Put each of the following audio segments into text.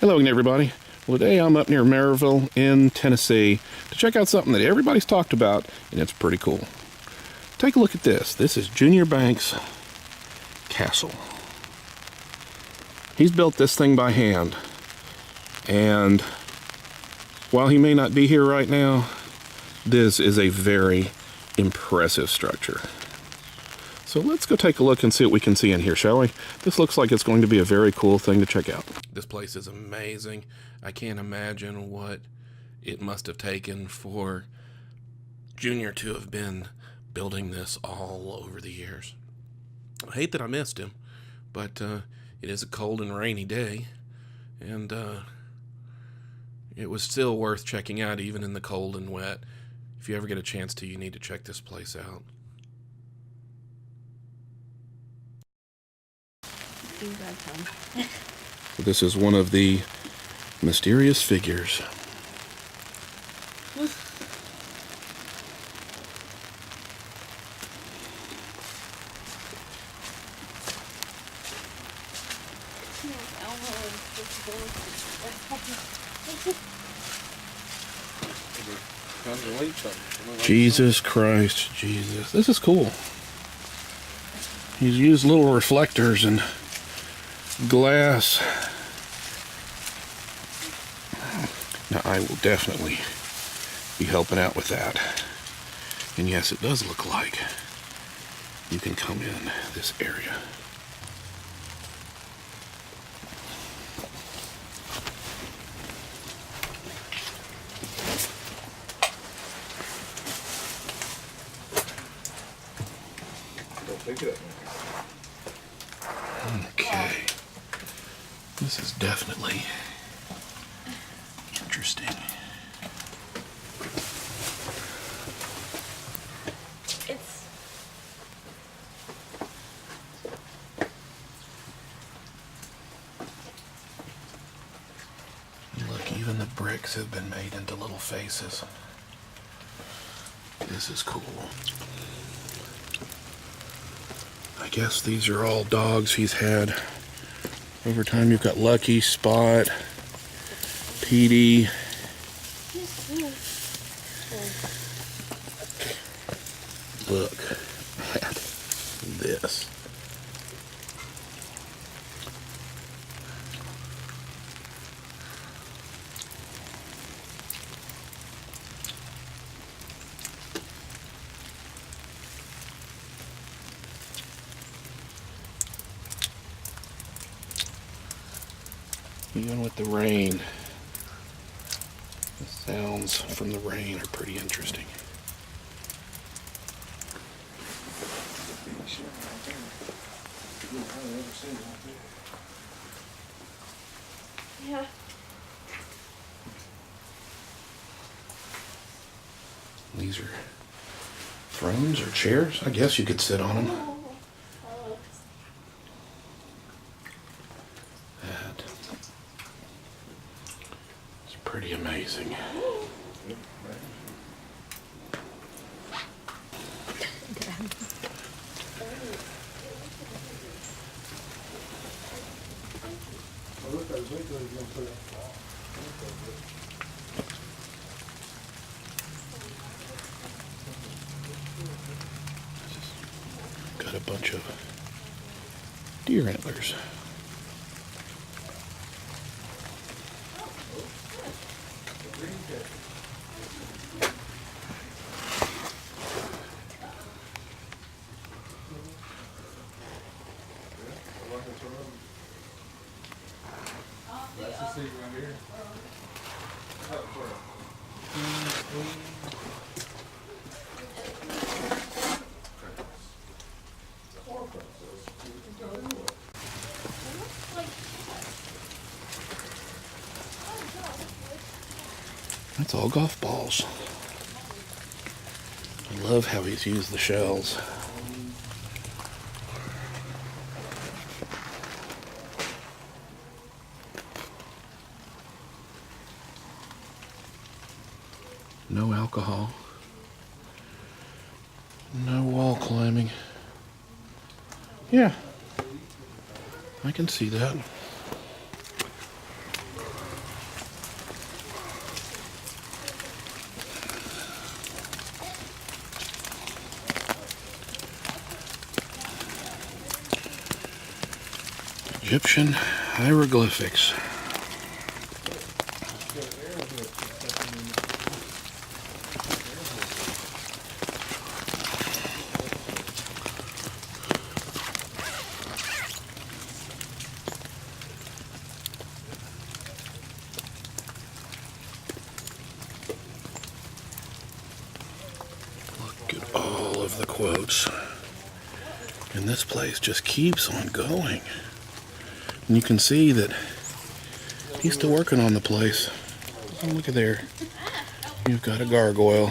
Hello again, everybody. Well, today I'm up near Maryville in Tennessee to check out something that everybody's talked about, and it's pretty cool. Take a look at this. This is Junior Banks' castle. He's built this thing by hand, and while he may not be here right now, this is a very impressive structure. So let's go take a look and see what we can see in here, shall we? This looks like it's going to be a very cool thing to check out. This place is amazing. I can't imagine what it must have taken for Junior to have been building this all over the years. I hate that I missed him, but it is a cold and rainy day, and it was still worth checking out even in the cold and wet. If you ever get a chance to, you need to check this place out. This is one of the mysterious figures. Jesus Christ, Jesus. This is cool. He's used little reflectors and glass. Now I will definitely be helping out with that. And yes, it does look like you can come in this area. Okay. This is definitely interesting. Look, even the bricks have been made into little faces. This is cool. I guess these are all dogs he's had over time. You've got Lucky, Spot, Petey. Look at this. Even with the rain, the sounds from the rain are pretty interesting. Yeah. These are thrones or chairs. I guess you could sit on them. Pretty amazing. Got a bunch of deer antlers. That's all golf balls. I love how he's used the shells. No alcohol. No wall climbing. Yeah, I can see that. Egyptian hieroglyphics. Look at all of the quotes. And this place just keeps on going. And you can see that he's still working on the place. Oh, look at there. You've got a gargoyle.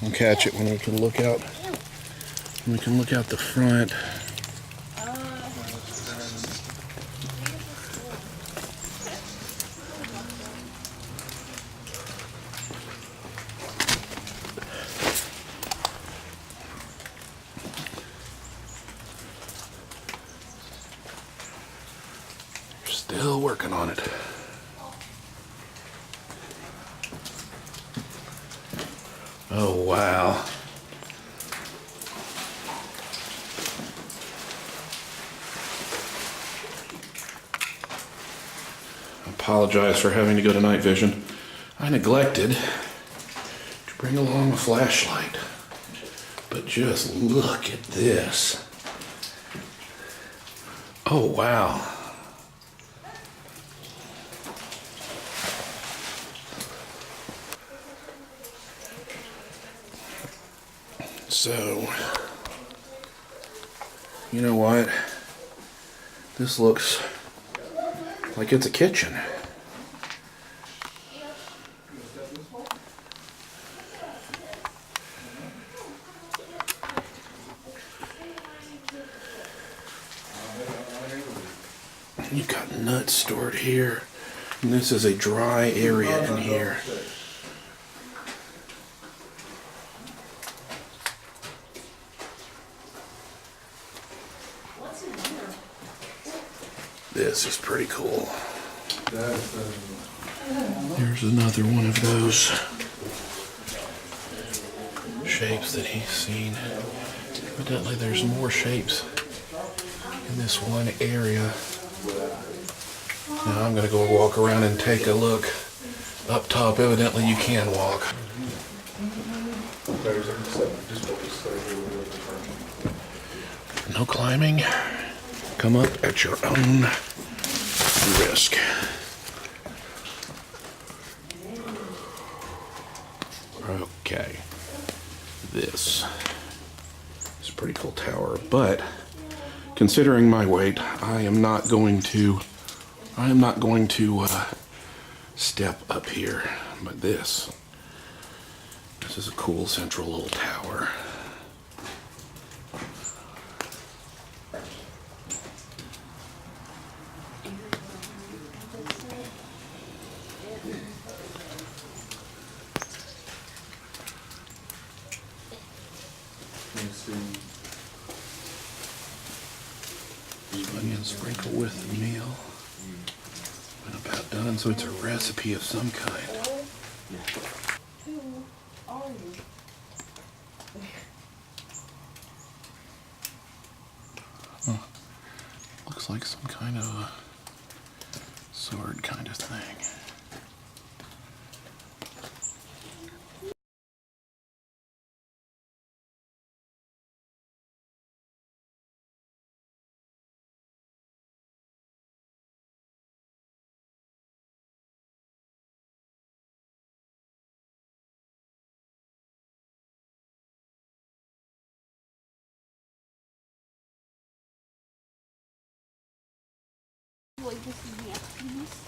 We'll catch it when we can look out. We can look out the front. Still working on it. Oh, wow. I apologize for having to go to night vision. I neglected to bring along a flashlight. But just look at this. Oh, wow. So, you know what? This looks like it's a kitchen. You've got nuts stored here. And this is a dry area in here. This is pretty cool. There's another one of those shapes that he's seen. Evidently there's more shapes in this one area. Now I'm going to go walk around and take a look up top. Evidently you can walk. No climbing. Come up at your own risk. Okay. This is a pretty cool tower, but considering my weight, I am not going to step up here. But this is a cool central little tower. Onion sprinkle with the meal. And about done, so it's a recipe of some kind. Who are you? Huh. Looks like some kind of a sword kind of thing. Like this is the piece.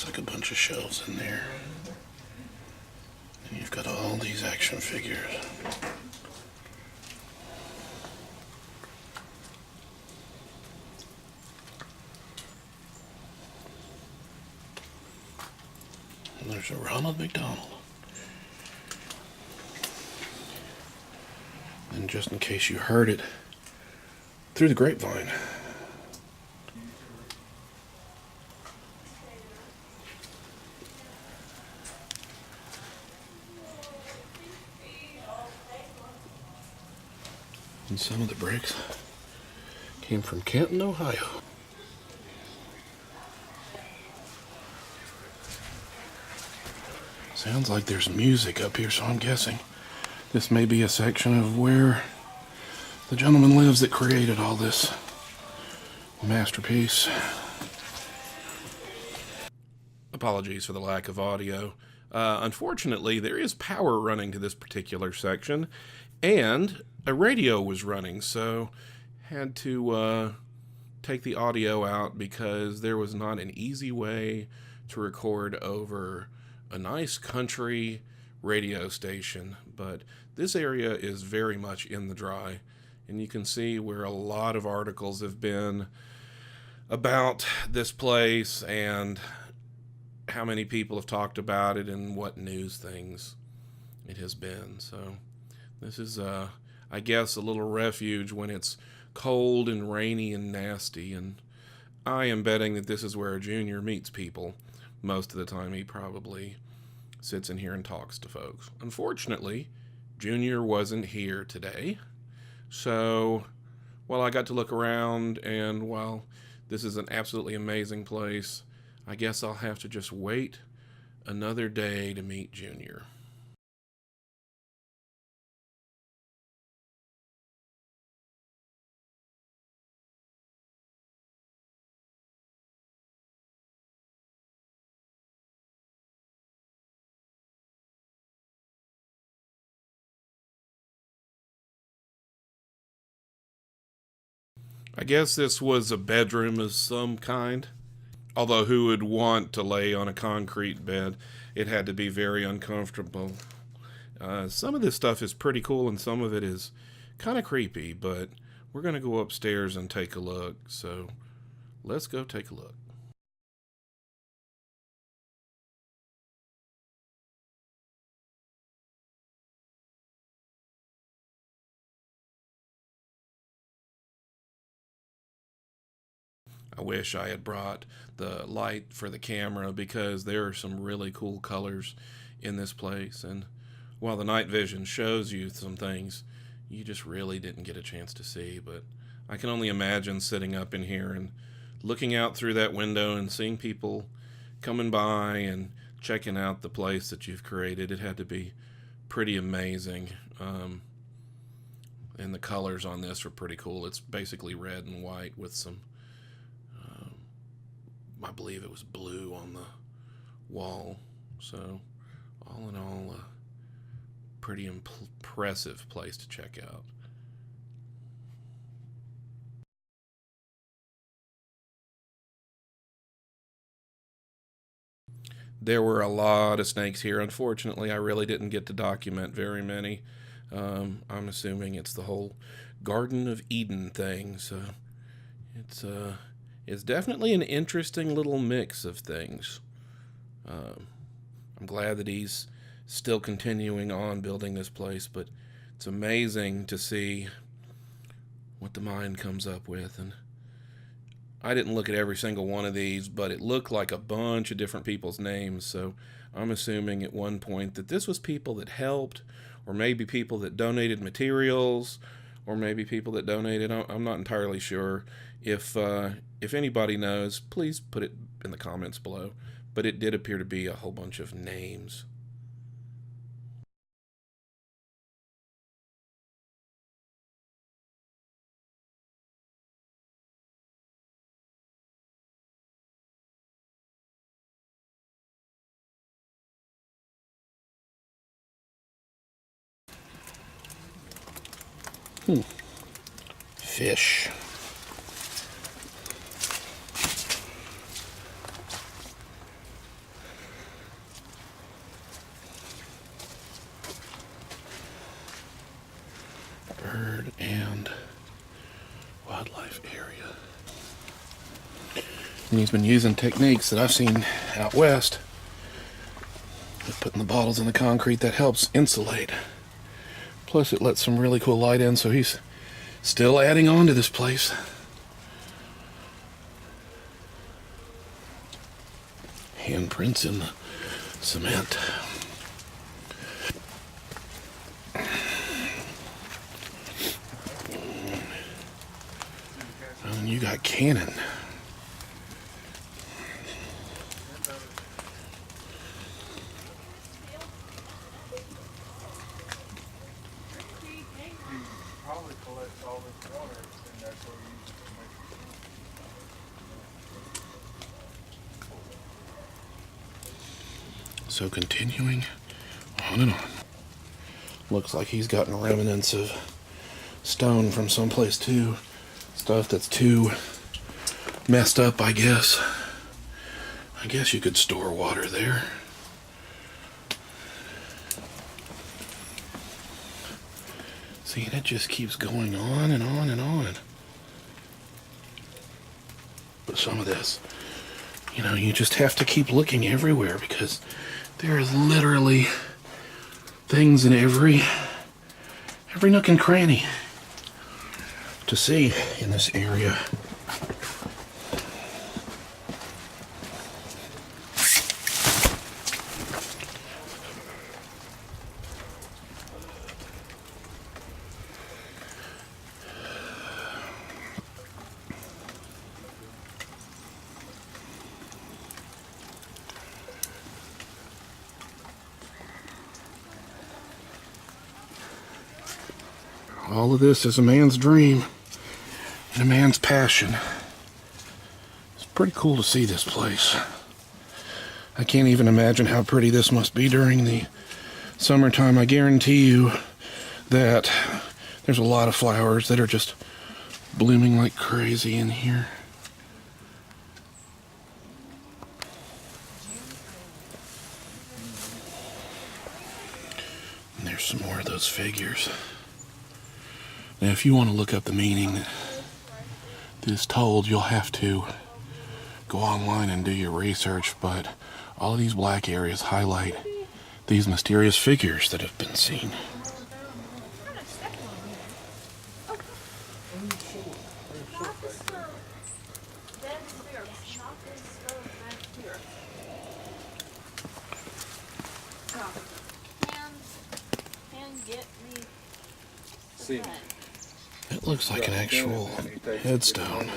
Looks like a bunch of shelves in there. And you've got all these action figures. And there's a Ronald McDonald. And just in case you heard it through the grapevine, and some of the bricks came from Canton, Ohio. Sounds like there's music up here, so I'm guessing this may be a section of where the gentleman lives that created all this masterpiece. Apologies for the lack of audio. Unfortunately, there is power running to this particular section, and a radio was running, so had to take the audio out because there was not an easy way to record over a nice country radio station. But this area is very much in the dry, and you can see where a lot of articles have been about this place and how many people have talked about it and what news things it has been. So this is, I guess, a little refuge when it's cold and rainy and nasty, and I am betting that this is where Junior meets people. Most of the time he probably sits in here and talks to folks. Unfortunately, Junior wasn't here today, so while I got to look around, and while this is an absolutely amazing place, I guess I'll have to just wait another day to meet Junior. I guess this was a bedroom of some kind. Although who would want to lay on a concrete bed? It had to be very uncomfortable. Some of this stuff is pretty cool and some of it is kind of creepy, but we're going to go upstairs and take a look. So let's go take a look. I wish I had brought the light for the camera because there are some really cool colors in this place. And while the night vision shows you some things, you just really didn't get a chance to see. But I can only imagine sitting up in here and looking out through that window and seeing people coming by and checking out the place that you've created. It had to be pretty amazing. And the colors on this are pretty cool. It's basically red and white with some, I believe it was blue on the wall. So all in all, a pretty impressive place to check out. There were a lot of snakes here. Unfortunately, I really didn't get to document very many. I'm assuming it's the whole Garden of Eden thing. So it's definitely an interesting little mix of things. I'm glad that he's still continuing on building this place, but it's amazing to see what the mind comes up with. And I didn't look at every single one of these, but it looked like a bunch of different people's names, so I'm assuming at one point that this was people that helped, or maybe people that donated materials, or maybe people that donated. I'm not entirely sure. If anybody knows, please put it in the comments below. But it did appear to be a whole bunch of names. Fish. wildlife area. And he's been using techniques that I've seen out west, with putting the bottles in the concrete that helps insulate. Plus it lets some really cool light in, so he's still adding on to this place. Handprints in the cement. And you got Cannon. Probably collects all this water, and that's what we use to make. So continuing on and on. Looks like he's gotten remnants of stone from someplace too. Stuff that's too messed up, I guess. I guess you could store water there. See, and it just keeps going on and on and on. But some of this, you know, you just have to keep looking everywhere because there is literally things in every nook and cranny to see in this area. All of this is a man's dream and a man's passion. It's pretty cool to see this place. I can't even imagine how pretty this must be during the summertime. I guarantee you that there's a lot of flowers that are just blooming like crazy in here. And there's some more of those figures. Now, if you want to look up the meaning that is told, you'll have to go online and do your research, but all of these black areas highlight these mysterious figures that have been seen. See, It looks like an actual headstone.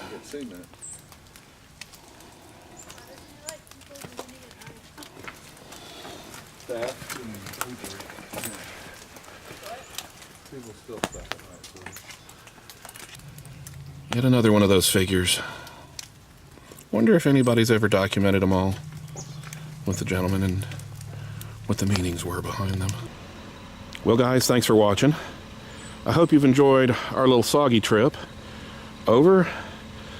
Yet another one of those figures. Wonder if anybody's ever documented them all with the gentleman and what the meanings were behind them. Well, guys, thanks for watching. I hope you've enjoyed our little soggy trip over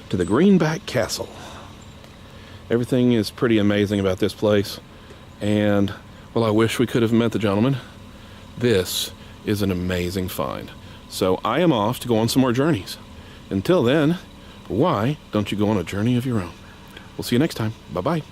to the Greenback Castle. Everything is pretty amazing about this place, and well, I wish we could have met the gentleman. This is an amazing find. So I am off to go on some more journeys. Until then, why don't you go on a journey of your own? We'll see you next time. Bye-bye.